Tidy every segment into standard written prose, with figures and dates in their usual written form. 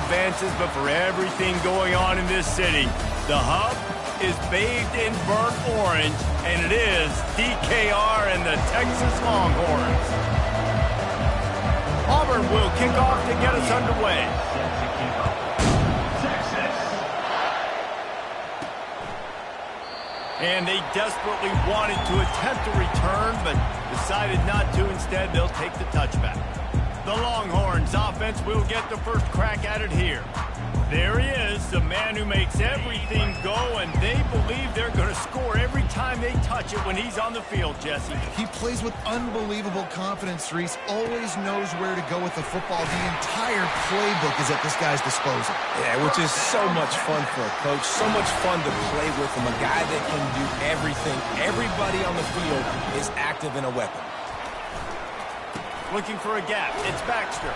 advances, but for everything going on in this city, the hub is bathed in burnt orange, and it is DKR and the Texas Longhorns. Auburn will kick off to get us underway. And they desperately wanted to attempt a return, but decided not to. Instead, they'll take the touchback. The Longhorns offense will get the first crack at it here. There he is, the man who makes everything go, and they believe they're going to score every time they touch it when he's on the field, Jesse. He plays with unbelievable confidence, Reese. Always knows where to go with the football. The entire playbook is at this guy's disposal. Yeah, which is so much fun for a coach. So much fun to play with him. A guy that can do everything. Everybody on the field is active in a weapon. Looking for a gap. It's Baxter.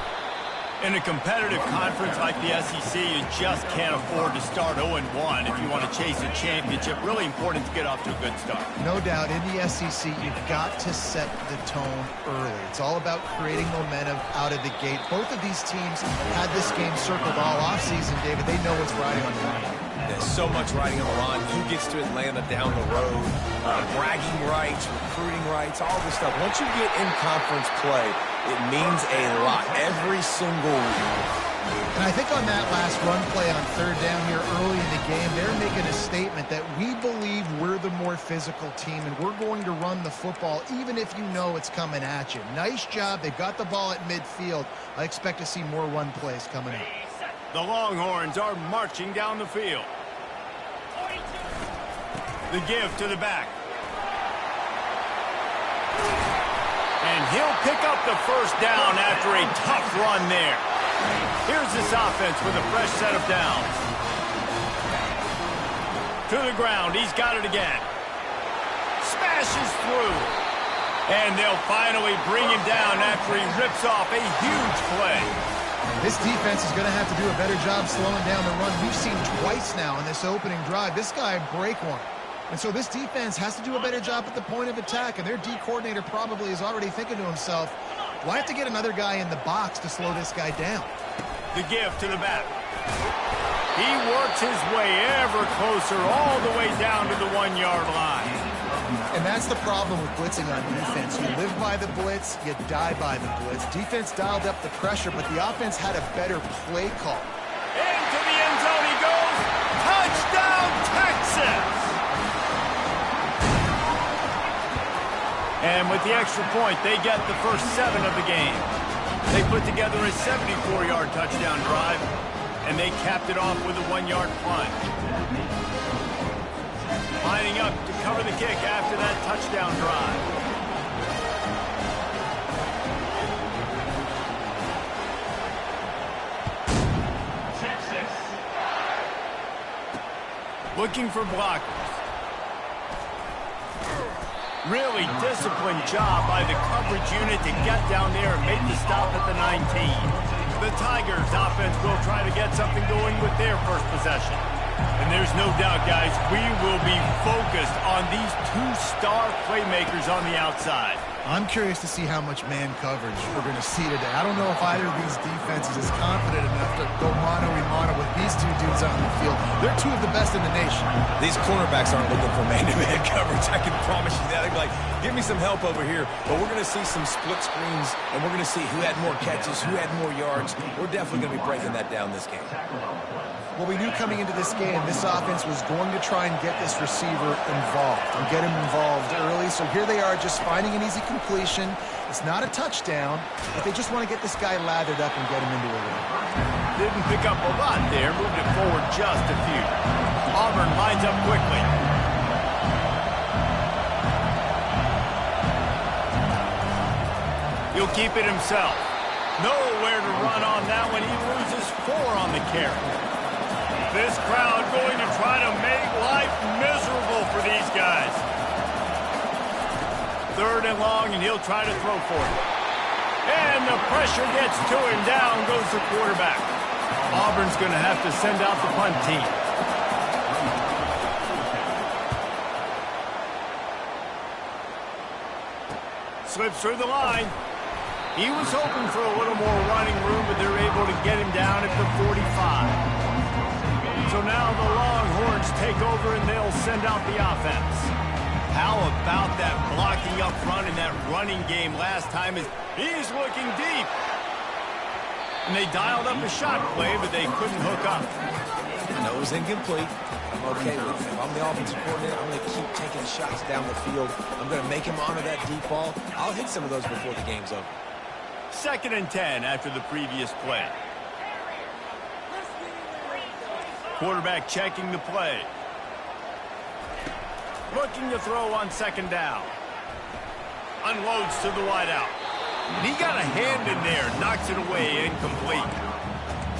In a competitive conference like the SEC, you just can't afford to start 0-1 if you want to chase a championship. Really important to get off to a good start. No doubt, in the SEC, you've got to set the tone early. It's all about creating momentum out of the gate. Both of these teams had this game circled all offseason, David. They know what's riding on the line. There's so much riding on the line. Who gets to Atlanta down the road? Bragging rights, recruiting rights, all this stuff. Once you get in conference play, it means a lot every single week. And I think on that last run play on third down here early in the game, they're making a statement that we believe we're the more physical team and we're going to run the football even if you know it's coming at you. Nice job. They've got the ball at midfield. I expect to see more run plays coming up. The Longhorns are marching down the field. The give to the back. And he'll pick up the first down after a tough run there. Here's this offense with a fresh set of downs. To the ground. He's got it again. Smashes through. And they'll finally bring him down after he rips off a huge play. This defense is going to have to do a better job slowing down the run. We've seen twice now in this opening drive. This guy break one. And so this defense has to do a better job at the point of attack. And their D coordinator probably is already thinking to himself, well, I have to get another guy in the box to slow this guy down. The give to the back. He works his way ever closer all the way down to the 1-yard line. And that's the problem with blitzing on defense. You live by the blitz, you die by the blitz. Defense dialed up the pressure, but the offense had a better play call. Into the end zone he goes. Touchdown, Texas! And with the extra point, they get the first 7 of the game. They put together a 74-yard touchdown drive, and they capped it off with a 1-yard plunge. Lining up to cover the kick after that touchdown drive. Looking for blockers. Really disciplined job by the coverage unit to get down there and make the stop at the 19. The Tigers offense will try to get something going with their first possession. And there's no doubt, guys, we will be focused on these 2 star playmakers on the outside. I'm curious to see how much man coverage we're going to see today. I don't know if either of these defenses is confident enough to go mano-a-mano with these 2 dudes on the field. They're 2 of the best in the nation. These cornerbacks aren't looking for man-to-man coverage. I can promise you that. They'll be like, give me some help over here. But we're going to see some split screens, and we're going to see who had more catches, who had more yards. We're definitely going to be breaking that down this game. Well, we knew coming into this game, this offense was going to try and get this receiver involved and get him involved early. So here they are just finding an easy completion. It's not a touchdown, but they just want to get this guy lathered up and get him into a run. Didn't pick up a lot there, moved it forward just a few. Auburn lines up quickly. He'll keep it himself. Nowhere to run on that one. He loses 4 on the carry. This crowd going to try to make life miserable for these guys. 3rd and long, and he'll try to throw for it. And the pressure gets to him. Down goes the quarterback. Auburn's going to have to send out the punt team. Slips through the line. He was hoping for a little more running room, but they're able to get him down at the 45. over, and they'll send out the offense. How about that blocking up front in that running game last time? He's looking deep. And they dialed up a shot play, but they couldn't hook up. I know it was incomplete. I'm okay with it. If I'm the offensive coordinator, I'm going to keep taking shots down the field. I'm going to make him honor that deep ball. I'll hit some of those before the game's over. 2nd and 10 after the previous play. Quarterback checking the play. Looking to throw on 2nd down. Unloads to the wideout. And he got a hand in there. Knocks it away. Incomplete.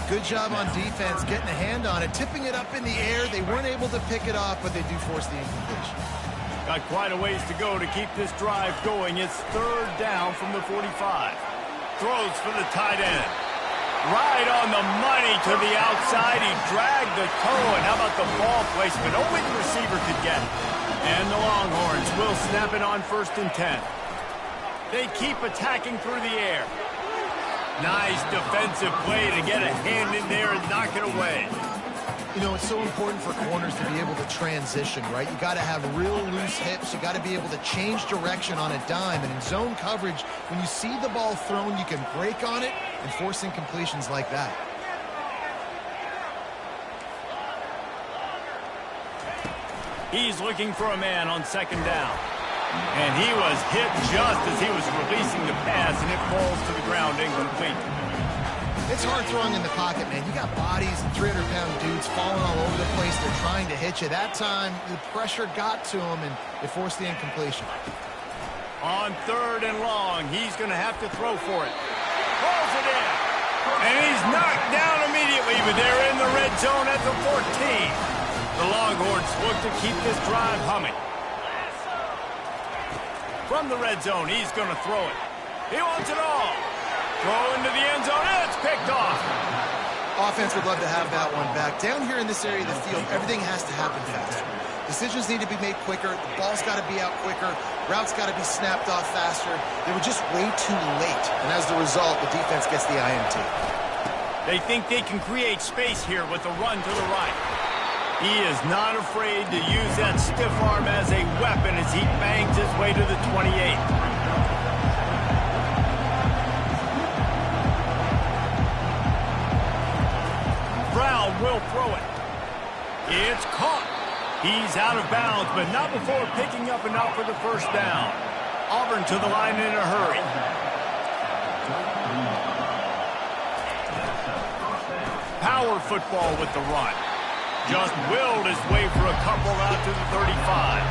Good job on defense getting a hand on it, tipping it up in the air. They weren't able to pick it off, but they do force the incompletion. Got quite a ways to go to keep this drive going. It's 3rd down from the 45. Throws for the tight end. Right on the money to the outside. He dragged the toe, and how about the ball placement? Only the receiver could get it. And the Longhorns will snap it on 1st and 10. They keep attacking through the air. Nice defensive play to get a hand in there and knock it away. You know, it's so important for corners to be able to transition, right? You got to have real loose hips. You got to be able to change direction on a dime. And in zone coverage, when you see the ball thrown, you can break on it and force incompletions like that. He's looking for a man on 2nd down. And he was hit just as he was releasing the pass, and it falls to the ground incomplete. It's hard throwing in the pocket, man. You got bodies and 300-pound dudes falling all over the place. They're trying to hit you. That time, the pressure got to him, and it forced the incompletion. On 3rd and long, he's going to have to throw for it. Pulls it in. And he's knocked down immediately, but they're in the red zone at the 14. The Longhorns look to keep this drive humming. From the red zone, he's going to throw it. He wants it all. Throw into the end zone, and it's picked off. Offense would love to have that one back. Down here in this area of the field, everything has to happen faster. Decisions need to be made quicker. The ball's got to be out quicker. Routes got to be snapped off faster. They were just way too late. And as a result, the defense gets the INT. They think they can create space here with a run to the right. He is not afraid to use that stiff arm as a weapon as he bangs his way to the 28. Brown will throw it. It's caught. He's out of bounds, but not before picking up enough for the 1st down. Auburn to the line in a hurry. Power football with the run. Just willed his way for a couple out to the 35.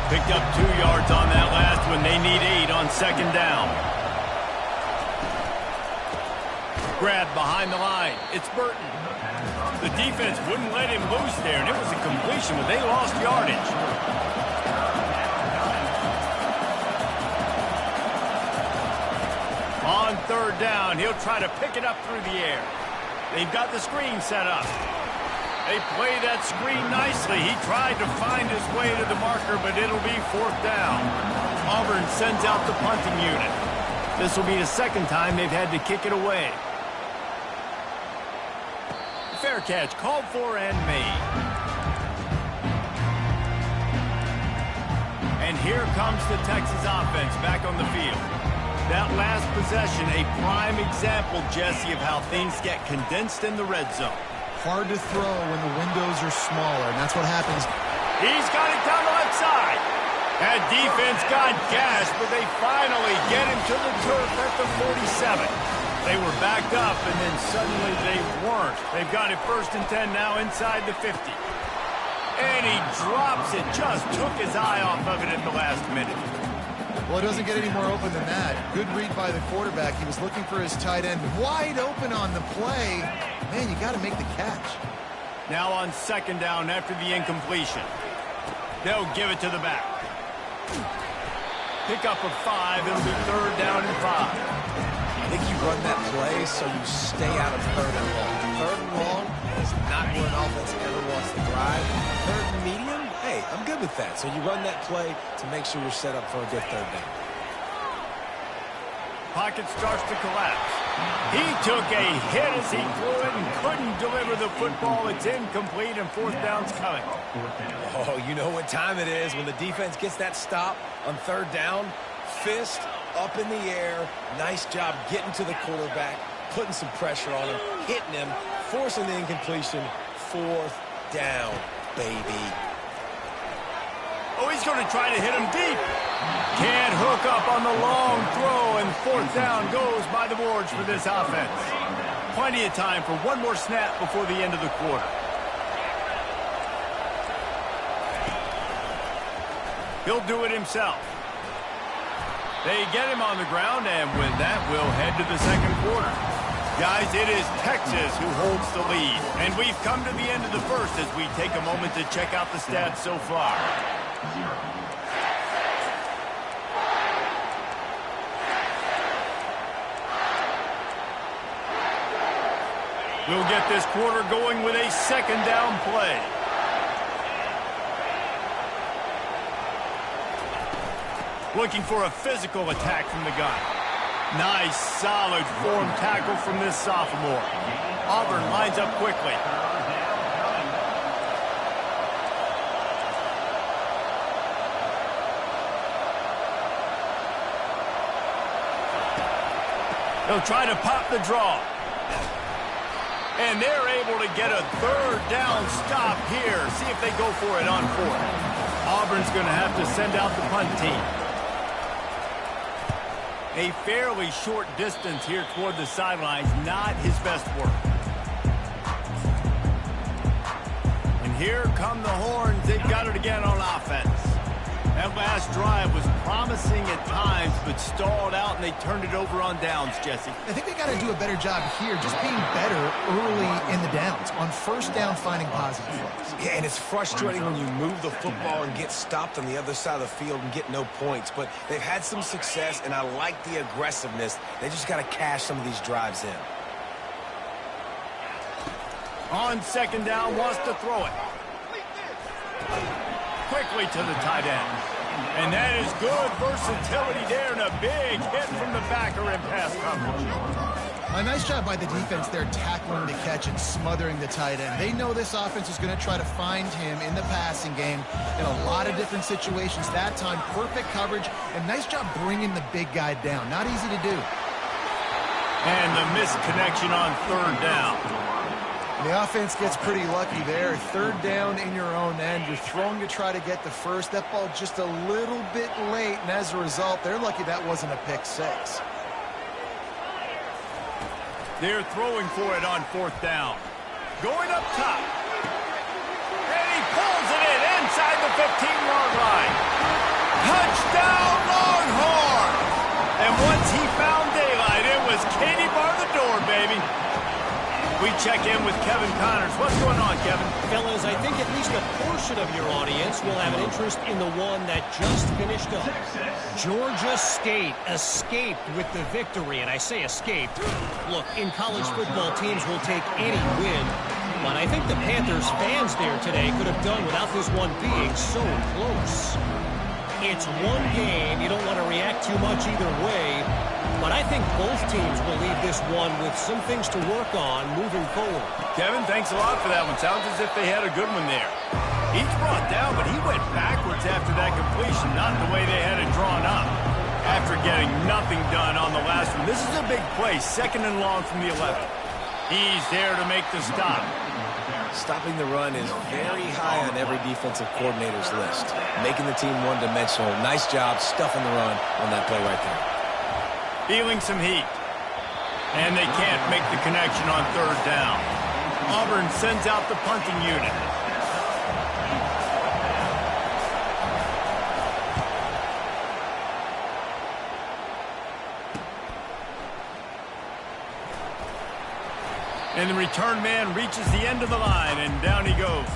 Picked up 2 yards on that last one. They need 8 on 2nd down. Grab behind the line. It's Burton. The defense wouldn't let him loose there, and it was a completion, but they lost yardage. On 3rd down, he'll try to pick it up through the air. They've got the screen set up. They play that screen nicely. He tried to find his way to the marker, but it'll be 4th down. Auburn sends out the punting unit. This will be the 2nd time they've had to kick it away. Fair catch called for and made. And here comes the Texas offense back on the field. That last possession, a prime example, Jesse, of how things get condensed in the red zone. Hard to throw when the windows are smaller, and that's what happens. He's got it down the left side. That defense got gashed, but they finally get him to the turf at the 47. They were backed up, and then suddenly they weren't. They've got it 1st and 10 now inside the 50. And he drops it. Just took his eye off of it in the last minute. Well, it doesn't get any more open than that. Good read by the quarterback. He was looking for his tight end wide open on the play. Man, you got to make the catch. Now on 2nd down after the incompletion. They'll give it to the back. Pick up a 5. It'll be 3rd down and 5. I think you run that play so you stay out of 3rd and long. 3rd and long is not where an offense ever wants to thrive. 3rd and medium, hey, I'm good with that. So you run that play to make sure you're set up for a good 3rd down. Pocket starts to collapse. He took a hit as he threw it and couldn't deliver the football. It's incomplete and fourth down's coming. Oh, you know what time it is when the defense gets that stop on third down. Fist up in the air. Nice job getting to the quarterback, putting some pressure on him, hitting him, forcing the incompletion. Fourth down, baby. Oh, he's going to try to hit him deep. Can't hook up on the long throw, and fourth down goes by the boards for this offense. Plenty of time for one more snap before the end of the quarter. He'll do it himself. They get him on the ground, and with that, we'll head to the second quarter. Guys, it is Texas who holds the lead, and we've come to the end of the first as we take a moment to check out the stats so far. We'll get this quarter going with a second down play. Looking for a physical attack from the gun. Nice, solid form tackle from this sophomore. Auburn lines up quickly. They'll try to pop the draw. And they're able to get a third down stop here. See if they go for it on fourth. Auburn's going to have to send out the punt team. A fairly short distance here toward the sidelines, not his best work. And here come the horns. They've got it again on offense. That last drive was promising at times, but stalled out, and they turned it over on downs, Jesse. I think they got to do a better job here, just being better early in the downs, on first down finding positive plays. Yeah, and it's frustrating when you move the football and get stopped on the other side of the field and get no points. But they've had some success, and I like the aggressiveness. They just got to cash some of these drives in. On second down, wants to throw it. Quickly to the tight end. And that is good versatility there, and a big hit from the backer in pass coverage. A nice job by the defense there, tackling the catch and smothering the tight end. They know this offense is going to try to find him in the passing game in a lot of different situations. That time, perfect coverage, and nice job bringing the big guy down. Not easy to do. And the missed connection on third down. The offense gets pretty lucky there. Third down in your own end. You're throwing to try to get the first. That ball just a little bit late, and as a result, they're lucky that wasn't a pick six. They're throwing for it on fourth down. Going up top. And he pulls it in inside the 15-yard line. Touchdown, Longhorns! And once he found daylight, it was Katie bar the door, baby. We check in with Kevin Connors. What's going on, Kevin? Fellas, I think at least a portion of your audience will have an interest in the one that just finished up. Georgia State escaped with the victory, and I say escaped. Look, in college football, teams will take any win, but I think the Panthers fans there today could have done without this one being so close. It's one game. You don't want to react too much either way. But I think both teams will leave this one with some things to work on moving forward. Kevin, thanks a lot for that one. Sounds as if they had a good one there. Each brought down, but he went backwards after that completion, not the way they had it drawn up. After getting nothing done on the last one, this is a big play, second and long from the 11. He's there to make the stop. Stopping the run is very high on every defensive coordinator's list. Making the team one-dimensional. Nice job stuffing the run on that play right there. Feeling some heat. And they can't make the connection on third down. Auburn sends out the punting unit. And the return man reaches the end of the line, and down he goes.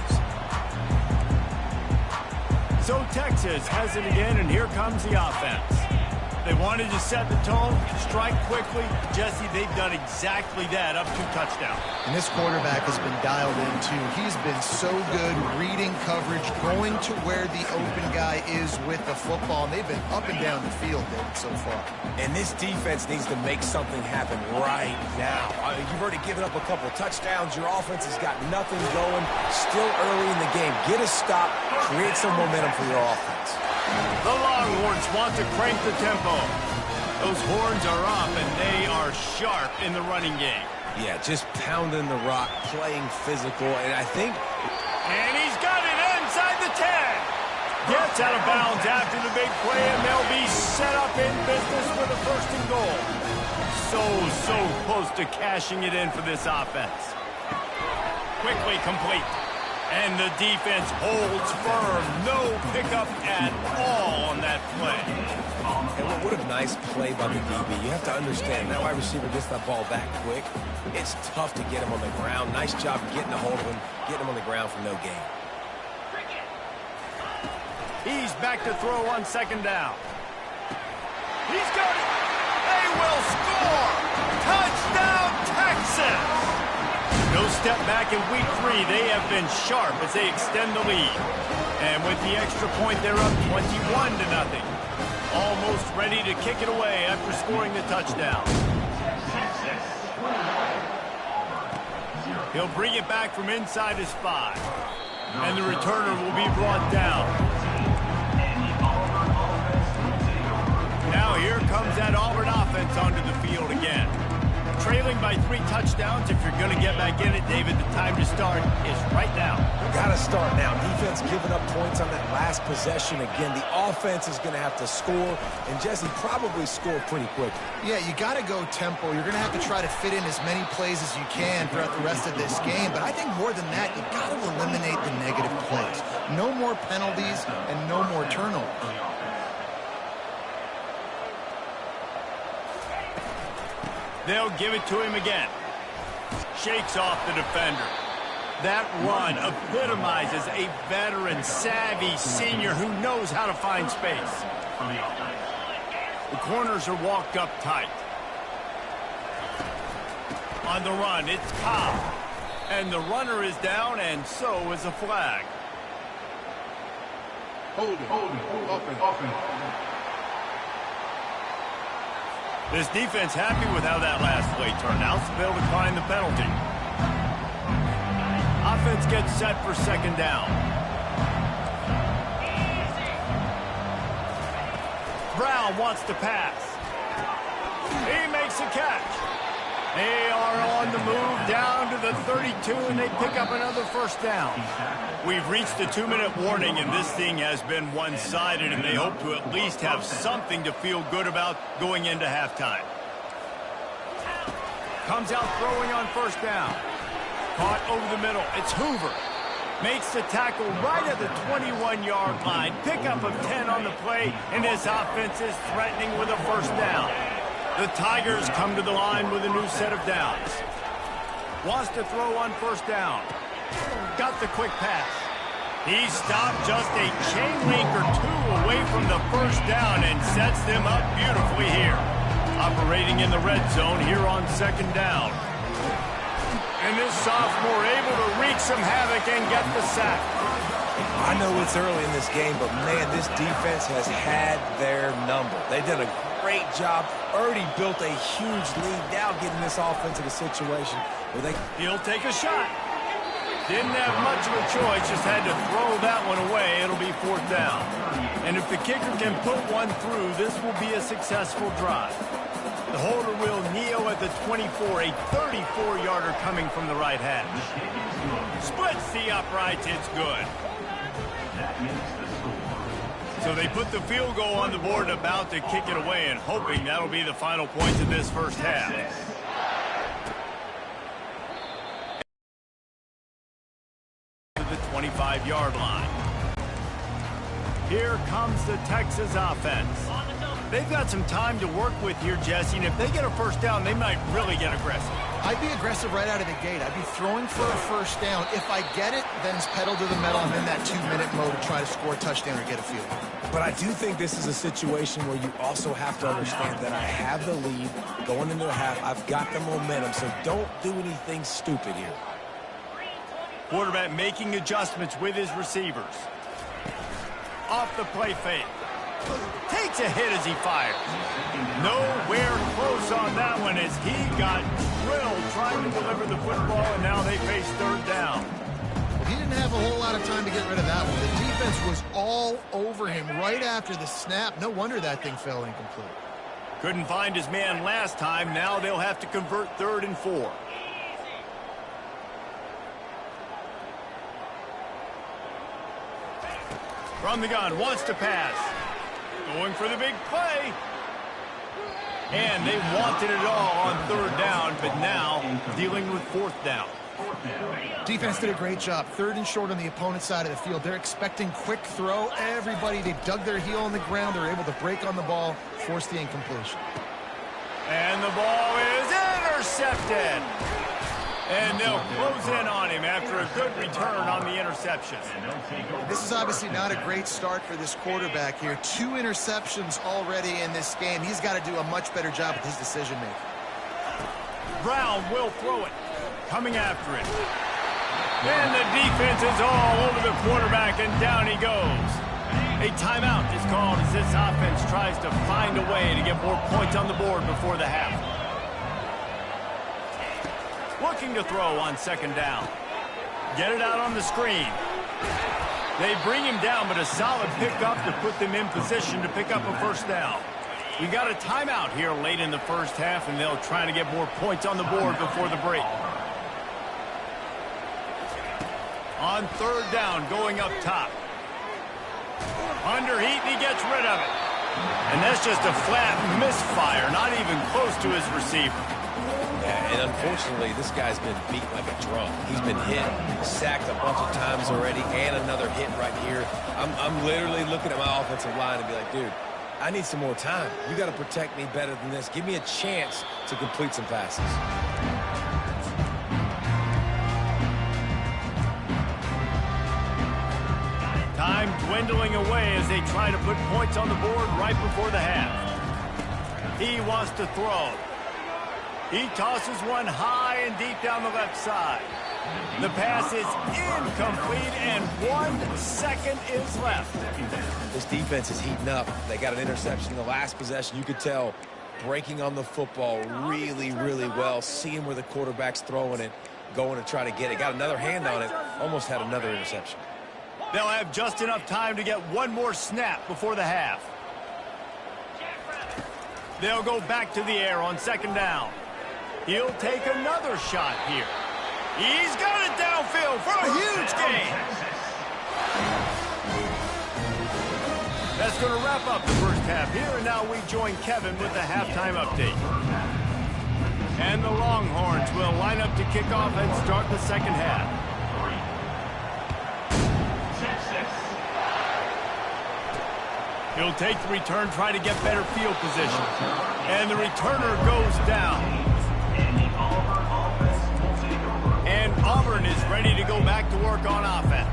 So Texas has it again, and here comes the offense. They wanted to set the tone, strike quickly. Jesse, they've done exactly that, up 2 touchdowns. And this quarterback has been dialed in, too. He's been so good reading coverage, going to where the open guy is with the football, and they've been up and down the field, David, so far. And this defense needs to make something happen right now. You've already given up a couple touchdowns. Your offense has got nothing going. Still early in the game. Get a stop. Create some momentum for your offense. The Longhorns want to crank the tempo. Those horns are up, and they are sharp in the running game. Yeah, just pounding the rock, playing physical, and I think... And he's got it inside the 10. Gets out of bounds after the big play, and they'll be set up in business with a 1st and goal. So close to cashing it in for this offense. Quickly complete. And the defense holds firm. No pickup at all on that play. And what a nice play by the DB. You have to understand, that wide receiver gets that ball that quick. It's tough to get him on the ground. Nice job getting a hold of him, getting him on the ground for no gain. He's back to throw on 2nd down. He's got it. They will score. Touchdown, Texas. No step back in week 3. They have been sharp as they extend the lead. And with the extra point, they're up 21-0. Almost ready to kick it away after scoring the touchdown. He'll bring it back from inside his 5. And the returner will be brought down. Now here comes that Auburn offense onto the field again. Trailing by 3 touchdowns. If you're going to get back in it, David, the time to start is right now. Got to start now. Defense giving up points on that last possession. Again, the offense is going to have to score, and Jesse probably score pretty quickly. Yeah, you got to go tempo. You're going to have to try to fit in as many plays as you can throughout the rest of this game. But I think more than that, you got to eliminate the negative plays. No more penalties and no more turnovers. They'll give it to him again. Shakes off the defender. That run epitomizes a veteran, savvy senior who knows how to find space. The corners are walked up tight. On the run, it's Ncaa. And the runner is down, and so is a flag. Hold it, open. This defense happy with how that last play turned out, so they'll decline the penalty. Offense gets set for 2nd down. Brown wants to pass. He makes a catch. They are on the move down to the 32, and they pick up another 1st down. We've reached the 2-minute warning, and this thing has been one-sided, and they hope to at least have something to feel good about going into halftime. Comes out throwing on 1st down. Caught over the middle. It's Hoover. Makes the tackle right at the 21-yard line. Pickup of 10 on the play, and this offense is threatening with a 1st down. The Tigers come to the line with a new set of downs. Wants to throw on 1st down. Got the quick pass. He stopped just a chain link or 2 away from the 1st down and sets them up beautifully here. Operating in the red zone here on 2nd down. And this sophomore able to wreak some havoc and get the sack. I know it's early in this game, but man, this defense has had their number. They've done a great job. Already built a huge lead. Now getting this offense in a situation where they... He'll take a shot. Didn't have much of a choice, just had to throw that one away. It'll be 4th down. And if the kicker can put one through, this will be a successful drive. The holder will kneel at the 24, a 34-yarder coming from the right hash. Splits the uprights, it's good. So they put the field goal on the board, about to kick it away, and hoping that'll be the final points of this 1st half. The 25-yard line. Here comes the Texas offense. They've got some time to work with here, Jesse, and if they get a first down, they might really get aggressive. I'd be aggressive right out of the gate. I'd be throwing for a first down. If I get it, then it's pedal to the metal. I'm in that 2-minute mode to try to score a touchdown or get a field goal. But I do think this is a situation where you also have to understand that I have the lead going into the half. I've got the momentum, so don't do anything stupid here. Quarterback making adjustments with his receivers. Off the play fake. Takes a hit as he fires. Nowhere close on that one as he got drilled trying to deliver the football, and now they face third down. Well, he didn't have a whole lot of time to get rid of that one. The defense was all over him right after the snap. No wonder that thing fell incomplete. Couldn't find his man last time. Now they'll have to convert 3rd and 4. From the gun, wants to pass. Going for the big play. And they wanted it all on 3rd down, but now dealing with 4th down. Defense did a great job. 3rd and short on the opponent's side of the field. They're expecting quick throw. Everybody, they dug their heel on the ground. They're able to break on the ball, force the incompletion. And the ball is intercepted. And they'll close in on him after a good return on the interception. This is obviously not a great start for this quarterback here. 2 interceptions already in this game. He's got to do a much better job with his decision-making. Brown will throw it. Coming after it. And the defense is all over the quarterback, and down he goes. A timeout is called as this offense tries to find a way to get more points on the board before the half. Looking to throw on 2nd down. Get it out on the screen. They bring him down, but a solid pickup to put them in position to pick up a first down. We got a timeout here late in the first half, and they'll try to get more points on the board before the break. On 3rd down, going up top. Under heat, and he gets rid of it. And that's just a flat misfire, not even close to his receiver. Yeah, and unfortunately, this guy's been beat like a drum. He's been hit, sacked a bunch of times already, and another hit right here. I'm literally looking at my offensive line and be like, dude, I need some more time. You got to protect me better than this. Give me a chance to complete some passes. Time dwindling away as they try to put points on the board right before the half. He wants to throw. He tosses one high and deep down the left side. The pass is incomplete, and 1 second is left. This defense is heating up. They got an interception in the last possession. You could tell breaking on the football really, really well, seeing where the quarterback's throwing it, going to try to get it. Got another hand on it, almost had another interception. They'll have just enough time to get one more snap before the half. They'll go back to the air on 2nd down. He'll take another shot here. He's got it downfield for a huge gain. That's going to wrap up the first half here, and now we join Kevin with the halftime update. And the Longhorns will line up to kick off and start the 2nd half. He'll take the return, try to get better field position. And the returner goes down. And Auburn is ready to go back to work on offense.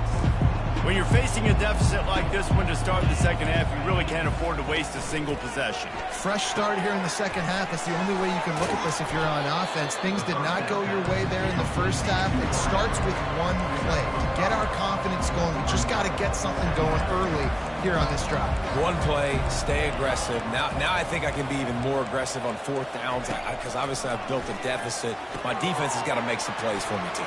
When you're facing a deficit like this one to start the 2nd half, you really can't afford to waste a single possession. Fresh start here in the 2nd half. That's the only way you can look at this if you're on offense. Things did not go your way there in the first half. It starts with one play. To get our confidence going, we just got to get something going early here on this drive. One play, stay aggressive. Now I think I can be even more aggressive on 4th downs because obviously I've built a deficit. My defense has got to make some plays for me too.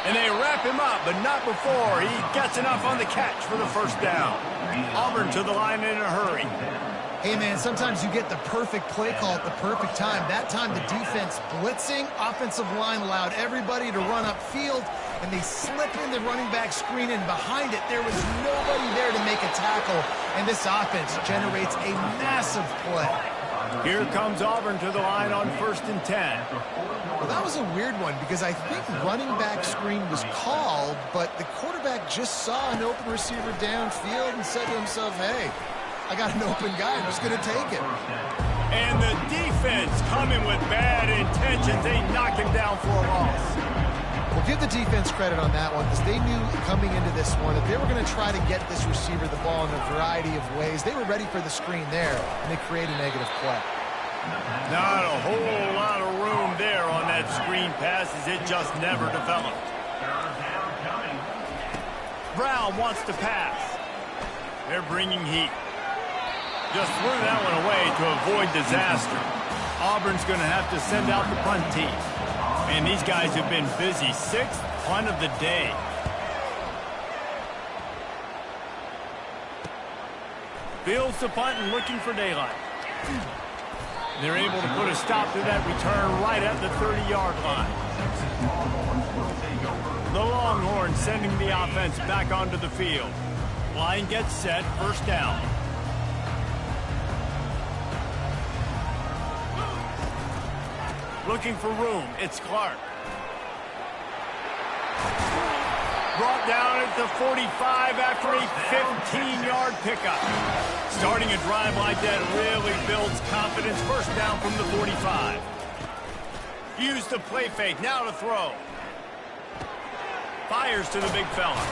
And they wrap him up, but not before he gets enough on the catch for the first down. Auburn to the line in a hurry. Hey, man, sometimes you get the perfect play call at the perfect time. That time the defense blitzing, offensive line allowed everybody to run upfield, and they slip in the running back screen, and behind it there was nobody there to make a tackle, and this offense generates a massive play. Here comes Auburn to the line on 1st and 10. Well, that was a weird one because I think running back screen was called, but the quarterback just saw an open receiver downfield and said to himself, hey, I got an open guy. I'm just going to take it. And the defense coming with bad intentions. They knock him down for a loss. Well, give the defense credit on that one because they knew coming into this one that they were going to try to get this receiver the ball in a variety of ways. They were ready for the screen there, and they create a negative play. Not a whole lot of room there on that screen pass as it just never developed. Brown wants to pass. They're bringing heat. Just threw that one away to avoid disaster. Auburn's going to have to send out the punt team. And these guys have been busy. Sixth punt of the day. Fields the punt and looking for daylight. They're able to put a stop to that return right at the 30-yard line. The Longhorns sending the offense back onto the field. Line gets set, first down. Looking for room, it's Clark. Brought down at the 45 after a 15-yard pickup. Starting a drive like that really builds confidence. First down from the 45. Use the play fake, now to throw. Fires to the big fella.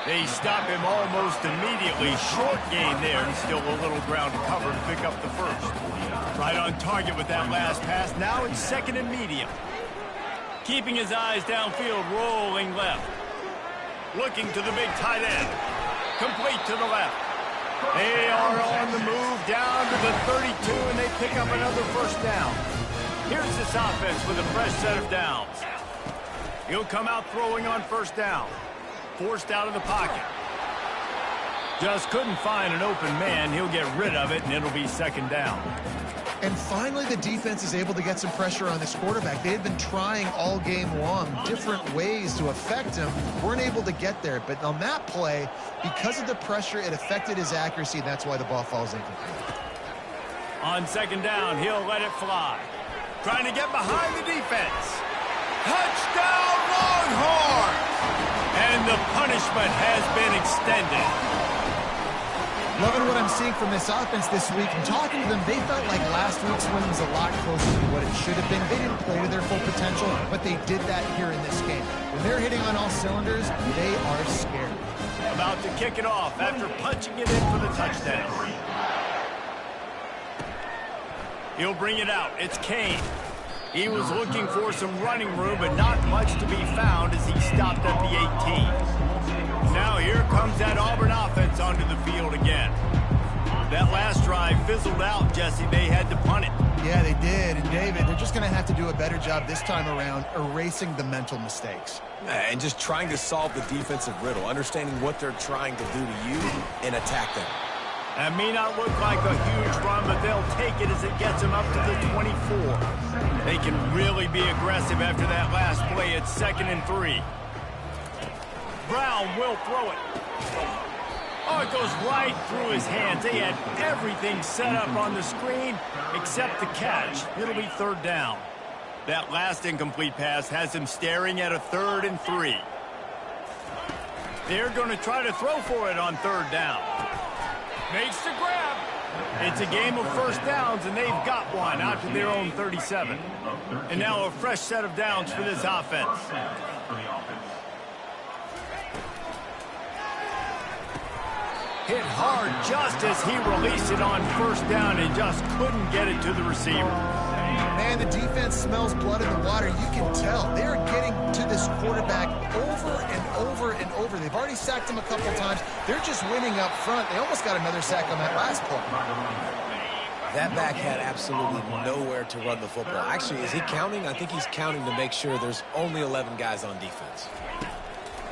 They stop him almost immediately. Short gain there, and still a little ground to cover to pick up the first. Right on target with that last pass. Now it's second and medium. Keeping his eyes downfield, rolling left. Looking to the big tight end. Complete to the left. They are on the move down to the 32, and they pick up another first down. Here's this offense with a fresh set of downs. He'll come out throwing on first down. Forced out of the pocket. Just couldn't find an open man. He'll get rid of it, and it'll be second down. And finally, the defense is able to get some pressure on this quarterback. They had been trying all game long different ways to affect him. Weren't able to get there. But on that play, because of the pressure, it affected his accuracy, and that's why the ball falls incomplete. On second down, he'll let it fly. Trying to get behind the defense. Touchdown, Longhorns! And the punishment has been extended. Loving what I'm seeing from this offense this week. And talking to them, they felt like last week's win was a lot closer to what it should have been. They didn't play to their full potential, but they did that here in this game. When they're hitting on all cylinders, they are scared. About to kick it off after punching it in for the touchdown. He'll bring it out. It's Kane. He was looking for some running room, but not much to be found as he stopped at the 18. Now here comes that Auburn offense onto the field again. That last drive fizzled out, Jesse. They had to punt it. Yeah, they did. And David, they're just going to have to do a better job this time around erasing the mental mistakes. And just trying to solve the defensive riddle, understanding what they're trying to do to you and attack them. That may not look like a huge run, but they'll take it as it gets them up to the 24. They can really be aggressive after that last play. It's 2nd and 3. Brown will throw it. Oh, it goes right through his hands. They had everything set up on the screen except the catch. It'll be 3rd down. That last incomplete pass has him staring at a 3rd and 3. They're going to try to throw for it on 3rd down. Makes the grab. It's a game of first downs, and they've got one out to their own 37. And now a fresh set of downs for this offense. Hit hard just as he released it on first down and just couldn't get it to the receiver. Man, the defense smells blood in the water. You can tell. They're getting to this quarterback over and over and over. They've already sacked him a couple times. They're just winning up front. They almost got another sack on that last play. That back had absolutely nowhere to run the football. Actually, is he counting? I think he's counting to make sure there's only 11 guys on defense.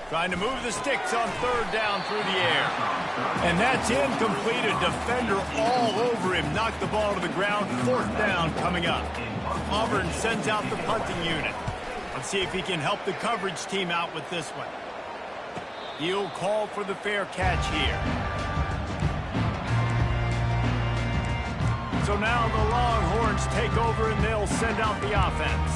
Trying to move the sticks on 3rd down through the air. And that's incomplete. A defender all over him. Knocked the ball to the ground. 4th down coming up. Auburn sends out the punting unit. Let's see if he can help the coverage team out with this one. He'll call for the fair catch here. So now the Longhorns take over and they'll send out the offense.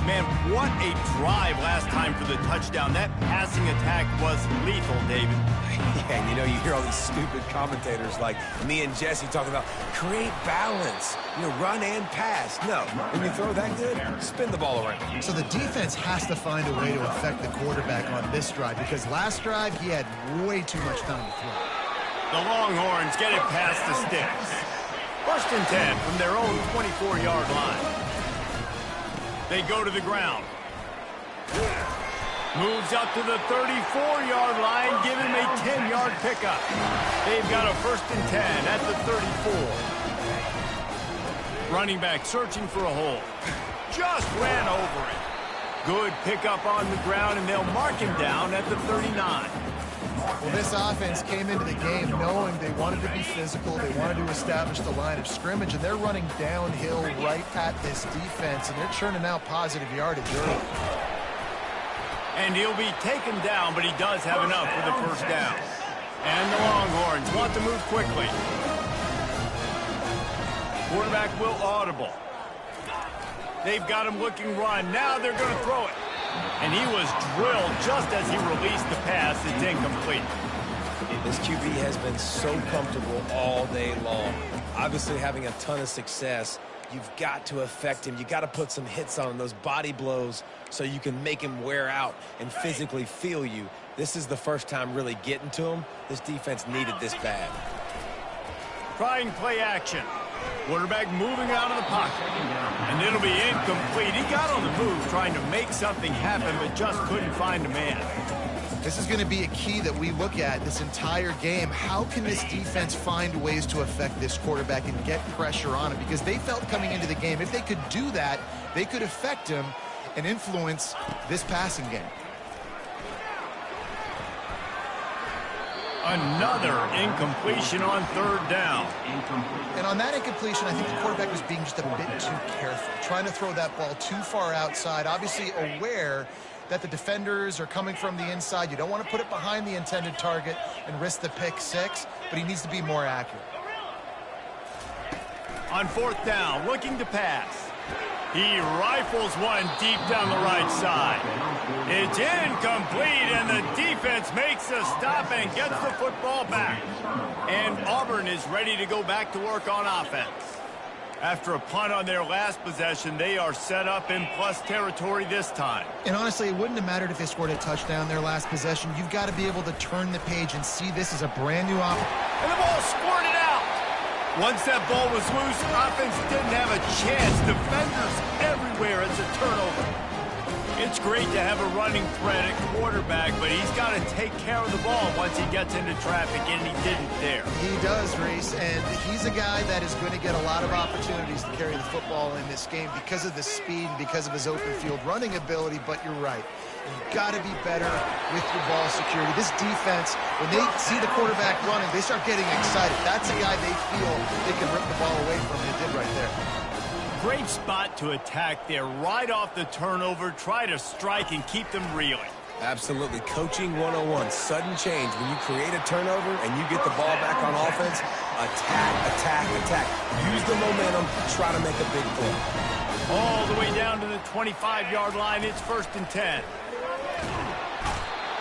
Man, what a drive last time for the touchdown. That passing attack was lethal, David. Yeah, and you know, you hear all these stupid commentators like me and Jesse talking about create balance, you know, run and pass. No, when you throw that good, spin the ball around. So the defense has to find a way to affect the quarterback on this drive because last drive he had way too much time to throw. The Longhorns get it past the sticks. 1st and 10 from their own 24-yard line. They go to the ground. Moves up to the 34-yard line, give him a 10-yard pickup. They've got a 1st and 10 at the 34. Running back searching for a hole. Just ran over it. Good pickup on the ground, and they'll mark him down at the 39. Well, this offense came into the game knowing they wanted to be physical, they wanted to establish the line of scrimmage, and they're running downhill right at this defense, and they're churning out positive yardage early. And he'll be taken down, but he does have enough for the 1st down. And the Longhorns want to move quickly. Quarterback will audible. They've got him looking run. Now they're going to throw it. And he was drilled just as he released the pass. It's incomplete. This QB has been so comfortable all day long. Obviously having a ton of success. You've got to affect him. You've got to put some hits on him, those body blows, so you can make him wear out and physically feel you. This is the first time really getting to him. This defense needed this bad. Trying play action. Quarterback moving out of the pocket. And it'll be incomplete. He got on the move trying to make something happen, but just couldn't find a man. This is going to be a key that we look at this entire game. How can this defense find ways to affect this quarterback and get pressure on him? Because they felt coming into the game, if they could do that, they could affect him and influence this passing game. Another incompletion on 3rd down. And on that incompletion, I think the quarterback was being just a bit too careful, trying to throw that ball too far outside, obviously aware that the defenders are coming from the inside. You don't want to put it behind the intended target and risk the pick 6, but he needs to be more accurate. On 4th down, looking to pass. He rifles one deep down the right side. It's incomplete, and the defense makes a stop and gets the football back. And Auburn is ready to go back to work on offense. After a punt on their last possession, they are set up in plus territory this time. And honestly, it wouldn't have mattered if they scored a touchdown their last possession. You've got to be able to turn the page and see this as a brand new offense. And the ball squirted out. Once that ball was loose, offense didn't have a chance. Defenders everywhere. It's a turnover. It's great to have a running threat at quarterback, but he's got to take care of the ball once he gets into traffic, and he didn't there. He does, Reese, and he's a guy that is going to get a lot of opportunities to carry the football in this game because of the speed and because of his open field running ability, but you're right. You've got to be better with your ball security. This defense, when they see the quarterback running, they start getting excited. That's a guy they feel they can rip the ball away from. They did right there. Great spot to attack there. Right off the turnover, try to strike and keep them reeling. Absolutely. Coaching 101. Sudden change. When you create a turnover and you get the ball back on offense, attack, attack, attack. Use the momentum. Try to make a big play. All the way down to the 25-yard line. It's 1st and 10.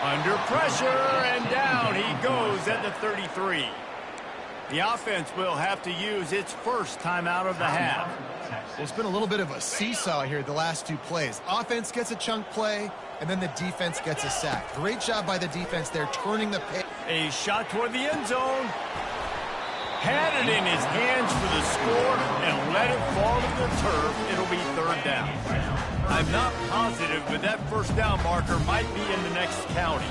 Under pressure, and down he goes at the 33. The offense will have to use its first timeout of the half. Well, it's been a little bit of a seesaw here the last 2 plays. Offense gets a chunk play, and then the defense gets a sack. Great job by the defense there, turning the pace. A shot toward the end zone. Had it in his hands for the score and let it fall to the turf. It'll be 3rd down. I'm not positive, but that 1st down marker might be in the next county.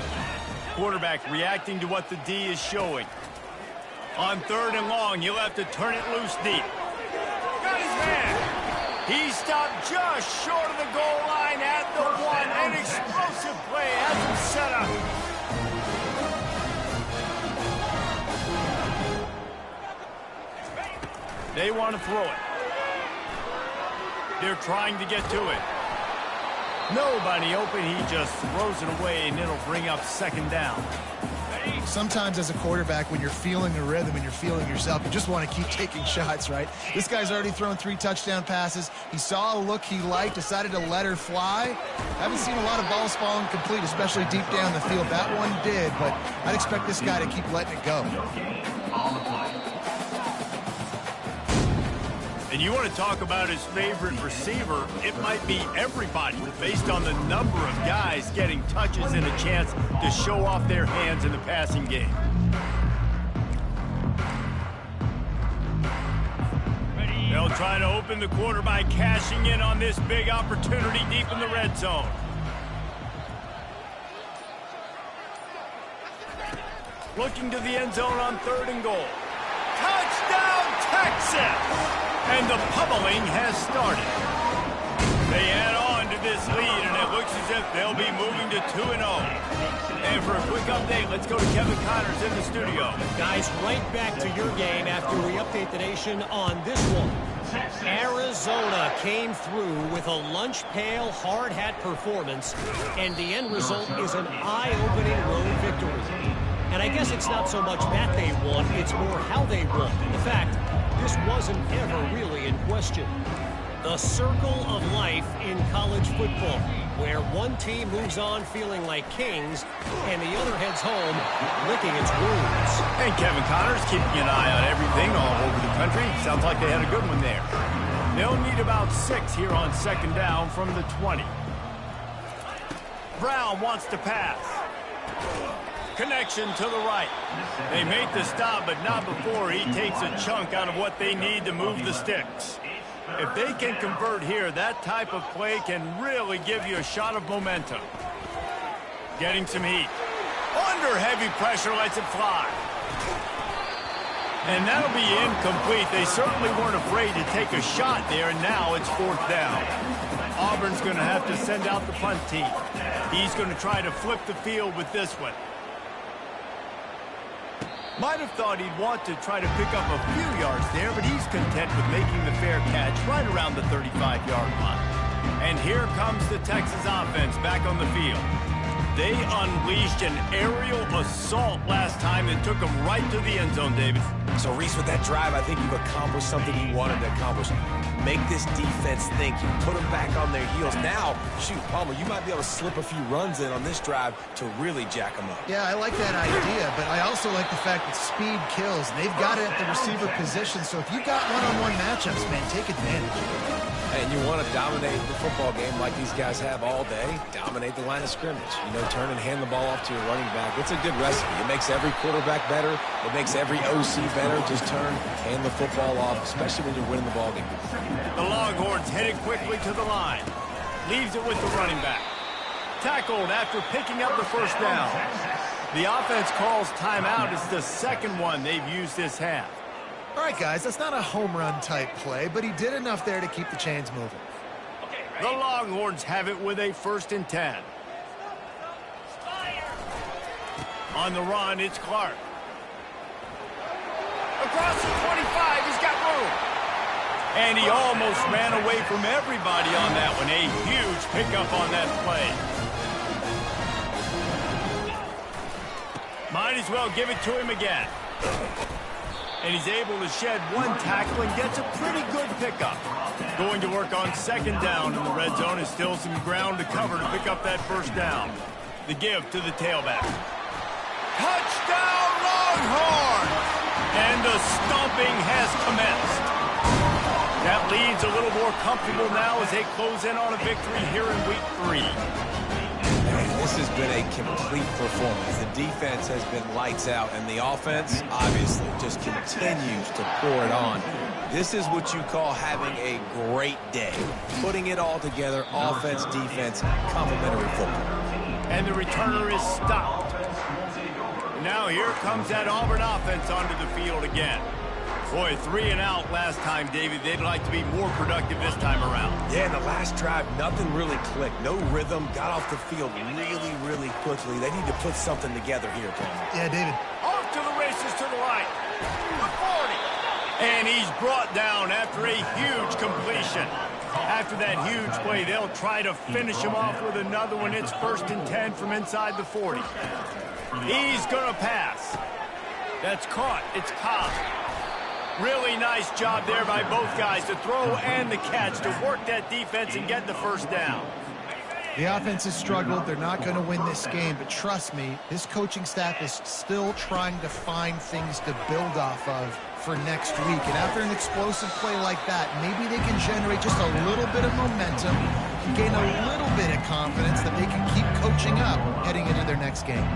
Quarterback reacting to what the D is showing. On 3rd and long, he'll have to turn it loose deep. Got his man. He stopped just short of the goal line at the 1. An explosive play has him set up. They want to throw it. They're trying to get to it. Nobody open. He just throws it away, and it'll bring up 2nd down. Sometimes as a quarterback, when you're feeling the rhythm and you're feeling yourself, you just want to keep taking shots, right? This guy's already thrown 3 touchdown passes. He saw a look he liked, decided to let her fly. Haven't seen a lot of balls falling complete, especially deep down the field. That one did, but I'd expect this guy to keep letting it go. And you want to talk about his favorite receiver, it might be everybody based on the number of guys getting touches and a chance to show off their hands in the passing game. They'll try to open the quarter by cashing in on this big opportunity deep in the red zone. Looking to the end zone on 3rd and goal. Touchdown, Texas! And the pummeling has started. They add on to this lead, and it looks as if they'll be moving to 2-0. And for a quick update, let's go to Kevin Connors in the studio. Guys, right back to your game after we update the nation on this one. Arizona came through with a lunch pail, hard hat performance, and the end result is an eye-opening road victory. And I guess it's not so much that they won, it's more how they won. In fact, this wasn't ever really in question. The circle of life in college football, where one team moves on feeling like kings, and the other heads home licking its wounds. And Kevin Connors keeping an eye on everything all over the country. Sounds like they had a good one there. They'll need about 6 here on 2nd down from the 20. Brown wants to pass. Connection to the right. They make the stop, but not before he takes a chunk out of what they need to move the sticks. If they can convert here, that type of play can really give you a shot of momentum. Getting some heat. Under heavy pressure, lets it fly. And that'll be incomplete. They certainly weren't afraid to take a shot there, and now it's 4th down. Auburn's going to have to send out the punt team. He's going to try to flip the field with this one. Might have thought he'd want to try to pick up a few yards there, but he's content with making the fair catch right around the 35-yard line. And here comes the Texas offense back on the field. They unleashed an aerial assault last time and took them right to the end zone, David. So, Reese, with that drive, I think you've accomplished something you wanted to accomplish. Make this defense think. You put them back on their heels. Now, shoot, Palmer, you might be able to slip a few runs in on this drive to really jack them up. Yeah, I like that idea, but I also like the fact that speed kills. They've got it at the receiver position, so if you've got one-on-one matchups, man, take advantage. And you want to dominate the football game like these guys have all day, dominate the line of scrimmage. You know, turn and hand the ball off to your running back. It's a good recipe. It makes every quarterback better. It makes every OC better. Just turn, hand the football off, especially when you're winning the ball game. The Longhorns headed quickly to the line. Leaves it with the running back. Tackled after picking up the 1st down. The offense calls timeout. It's the 2nd one they've used this half. All right, guys, that's not a home run type play, but he did enough there to keep the chains moving. The Longhorns have it with a 1st and 10. On the run, it's Clark. Across the 25, he's got room. And he almost ran away from everybody on that one. A huge pickup on that play. Might as well give it to him again. And he's able to shed one tackle and gets a pretty good pickup. Going to work on 2nd down in the red zone is still some ground to cover to pick up that 1st down. The give to the tailback. Touchdown, Longhorns! And the stomping has commenced. That lead's a little more comfortable now as they close in on a victory here in week 3. This has been a complete performance. The defense has been lights out, and the offense, obviously, just continues to pour it on. This is what you call having a great day. Putting it all together, offense, defense, complementary football. And the returner is stopped. Now here comes that Auburn offense onto the field again. Boy, 3 and out last time, David. They'd like to be more productive this time around. Yeah, in the last drive, nothing really clicked. No rhythm. Got off the field really, really quickly. They need to put something together here, Palmer. Yeah, David. Off to the races to the right. The 40. And he's brought down after a huge completion. After that huge play, they'll try to finish him off with another one. It's 1st and 10 from inside the 40. He's going to pass. That's caught. It's caught. Really nice job there by both guys to throw and the catch to work that defense and get the first down. The offense has struggled. They're not going to win this game, but trust me, this coaching staff is still trying to find things to build off of for next week. And after an explosive play like that, maybe they can generate just a little bit of momentum, gain a little bit of confidence that they can keep coaching up heading into their next game.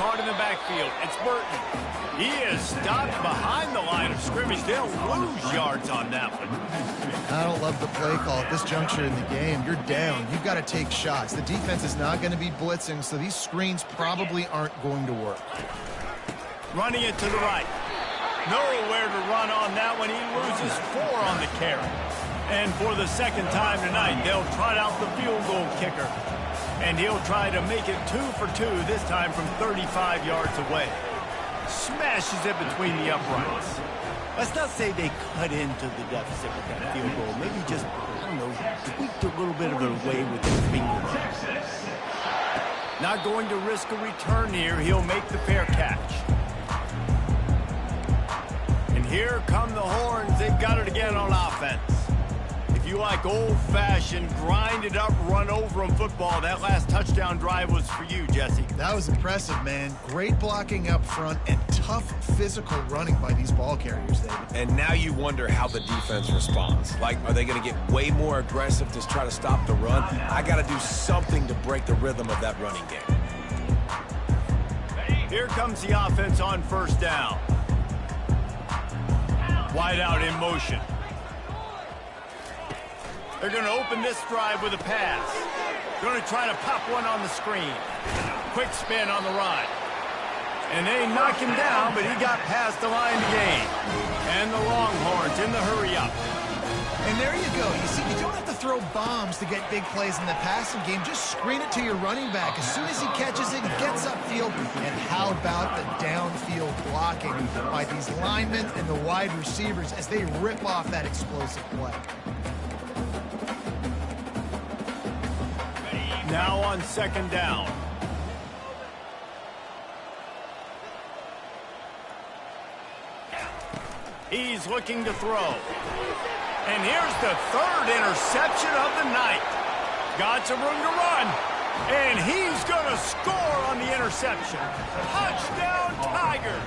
Caught in the backfield. It's Burton. He is stopped behind the line of scrimmage. They'll lose yards on that one. I don't love the play call at this juncture in the game. You're down. You've got to take shots. The defense is not going to be blitzing, so these screens probably aren't going to work. Running it to the right. Nowhere to run on that one. He loses 4 on the carry. And for the second time tonight, they'll trot out the field goal kicker. And he'll try to make it 2 for 2, this time from 35 yards away. Smashes it between the uprights. Let's not say they cut into the deficit with that field goal. Maybe just, I don't know, tweaked a little bit of it away with their finger. Not going to risk a return here. He'll make the fair catch. And here come the horns. They've got it again on offense. If you like old-fashioned, grind-it-up, run-over-'em football, that last touchdown drive was for you, Jesse. That was impressive, man. Great blocking up front and tough physical running by these ball carriers, David. And now you wonder how the defense responds. Like, are they going to get way more aggressive to try to stop the run? I got to do something to break the rhythm of that running game. Here comes the offense on first down. Wide out in motion. They're going to open this drive with a pass. Going to try to pop one on the screen. Quick spin on the run. And they knock him down, but he got past the line to gain. And the Longhorns in the hurry-up. And there you go. You see, you don't have to throw bombs to get big plays in the passing game. Just screen it to your running back. As soon as he catches it, he gets upfield. And how about the downfield blocking by these linemen and the wide receivers as they rip off that explosive play. Now on second down. He's looking to throw. And here's the 3rd interception of the night. Got some room to run. And he's going to score on the interception. Touchdown, Tigers.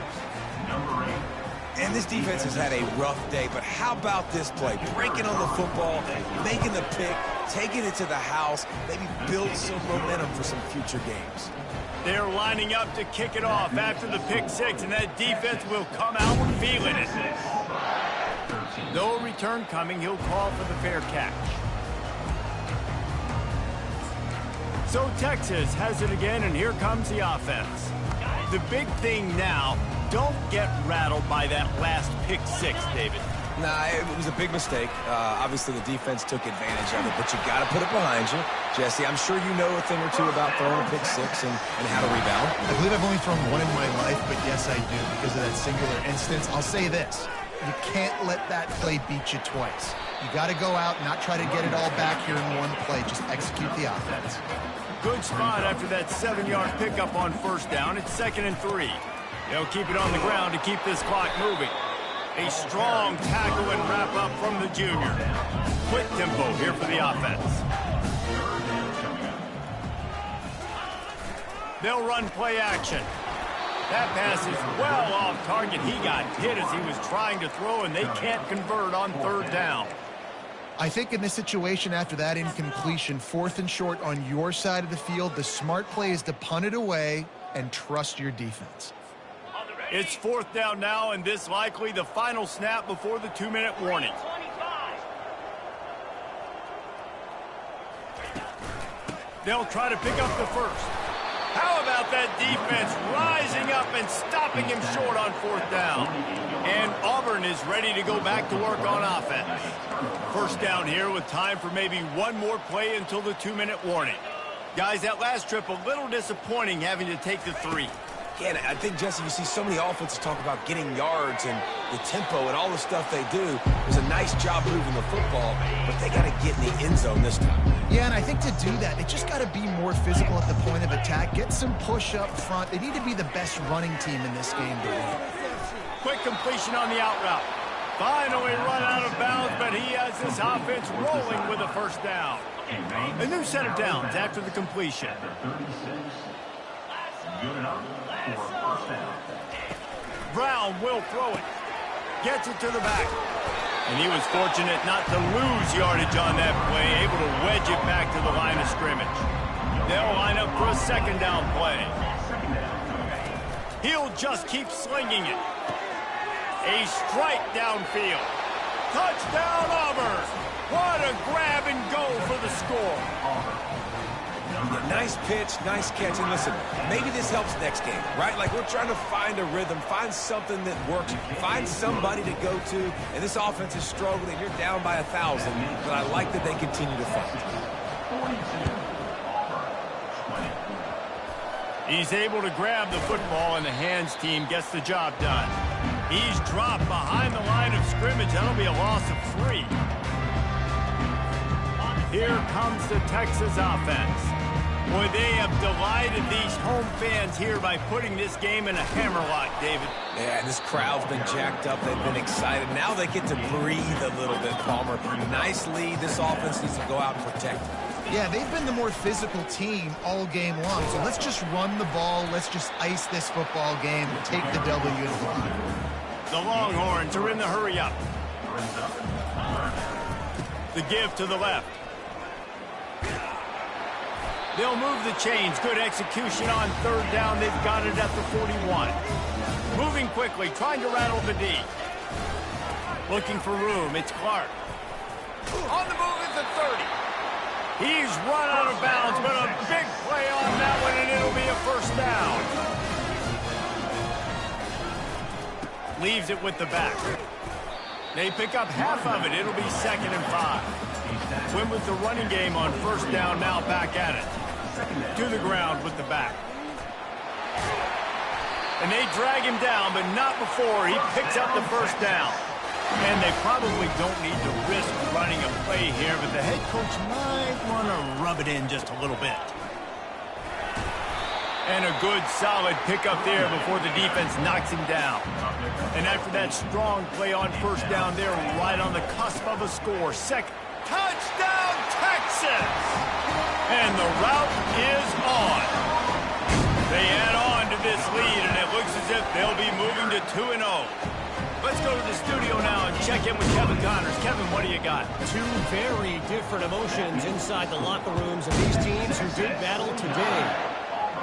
And this defense has had a rough day, but how about this play? Breaking on the football, making the pick, taking it to the house, maybe build some momentum for some future games. They're lining up to kick it off after the pick 6, and that defense will come out feeling it. No return coming. He'll call for the fair catch. So Texas has it again, and here comes the offense. The big thing now, don't get rattled by that last pick 6, David. Nah, it was a big mistake. Obviously, the defense took advantage of it, but you got to put it behind you. Jesse, I'm sure you know a thing or two about throwing a pick 6 and how to rebound. I believe I've only thrown one in my life, but yes, I do because of that singular instance. I'll say this. You can't let that play beat you twice. You got to go out and not try to get it all back here in one play. Just execute the offense. Good spot after that 7-yard pickup on first down. It's 2nd and 3. They'll keep it on the ground to keep this clock moving. A strong tackle and wrap up from the junior. Quick tempo here for the offense. They'll run play action. That pass is well off target. He got hit as he was trying to throw, and they can't convert on 3rd down. I think in this situation, after that incompletion, 4th and short on your side of the field, the smart play is to punt it away and trust your defense. It's 4th down now, and this likely the final snap before the 2-minute warning. They'll try to pick up the first. How about that defense rising up and stopping him short on 4th down? And Auburn is ready to go back to work on offense. First down here with time for maybe one more play until the 2-minute warning. Guys, that last trip a little disappointing having to take the 3. Yeah, I think, Jesse, you see so many offenses talk about getting yards and the tempo, and all the stuff they do. It was a nice job moving the football, but they got to get in the end zone this time. Yeah, and I think to do that, they just got to be more physical at the point of attack, get some push up front. They need to be the best running team in this game to win. Quick completion on the out route. Finally run out of bounds, but he has this offense rolling with a first down. A new set of downs after the completion. Brown will throw it. Gets it to the back. And he was fortunate not to lose yardage on that play, able to wedge it back to the line of scrimmage. They'll line up for a second down play. He'll just keep slinging it. A strike downfield. Touchdown, Auburn. What a grab and go for the score. Yeah, nice pitch, nice catch. And listen, maybe this helps next game, right? Like we're trying to find a rhythm, find something that works, find somebody to go to. And this offense is struggling. You're down by 1,000, but I like that they continue to fight. He's able to grab the football, and the hands team gets the job done. He's dropped behind the line of scrimmage. That'll be a loss of 3. Here comes the Texas offense. Boy, they have delighted these home fans here by putting this game in a hammerlock, David. Yeah, and this crowd's been jacked up. They've been excited. Now they get to breathe a little bit, Palmer. Nice lead. This offense needs to go out and protect it. Yeah, they've been the more physical team all game long. So let's just run the ball. Let's just ice this football game and take the W to the line. The Longhorns are in the hurry up. The give to the left. They'll move the chains. Good execution on third down. They've got it at the 41. Moving quickly, trying to rattle the D. Looking for room. It's Clark. On the move is the 30. He's run out of bounds, but a big play on that one, and it'll be a first down. Leaves it with the back. They pick up half of it. It'll be 2nd and 5. Win with the running game on first down, now back at it. To the ground with the back. And they drag him down, but not before he picks up the first down. And they probably don't need to risk running a play here, but the head coach might want to rub it in just a little bit. And a good, solid pickup there before the defense knocks him down. And after that strong play on first down, they're right on the cusp of a score. Second touchdown, Texas! And the route is on. They add on to this lead, and it looks as if they'll be moving to 2-0. Let's go to the studio now and check in with Kevin Connors. Kevin, what do you got? Two very different emotions inside the locker rooms of these teams who did battle today.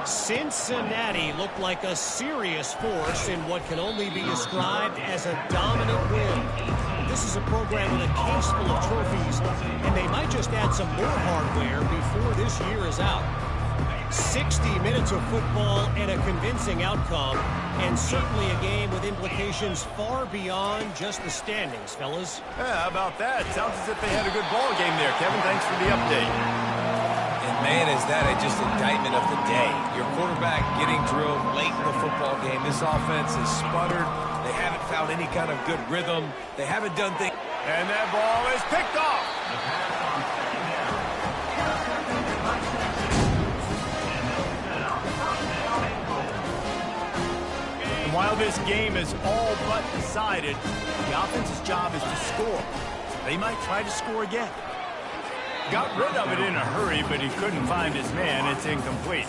Cincinnati looked like a serious force in what can only be described as a dominant win. This is a program with a case full of trophies, and they might just add some more hardware before this year is out. 60 minutes of football and a convincing outcome, and certainly a game with implications far beyond just the standings, fellas. Yeah, how about that? Sounds as if they had a good ball game there. Kevin, thanks for the update. And man, is that just indictment of the day. Your quarterback getting drilled late in the football game. This offense has sputtered. They haven't found any kind of good rhythm. They haven't done things. And that ball is picked off. And while this game is all but decided, the offense's job is to score. They might try to score again. Got rid of it in a hurry, but he couldn't find his man. It's incomplete.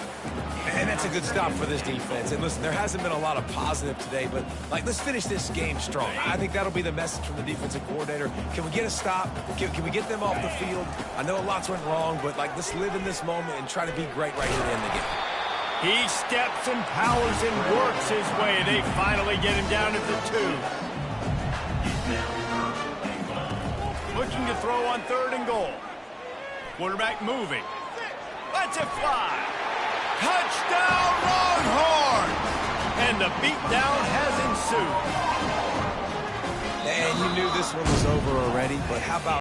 And that's a good stop for this defense. And listen, there hasn't been a lot of positive today, but let's finish this game strong. I think that'll be the message from the defensive coordinator. Can we get a stop? Can we get them off the field? I know a lot's went wrong, but let's live in this moment and try to be great right here to end the game. He steps and powers and works his way. They finally get him down at the 2. Looking to throw on 3rd and goal. Quarterback moving. Lets it fly. Touchdown, Longhorns! And the beatdown has ensued. And you knew this one was over already, but how about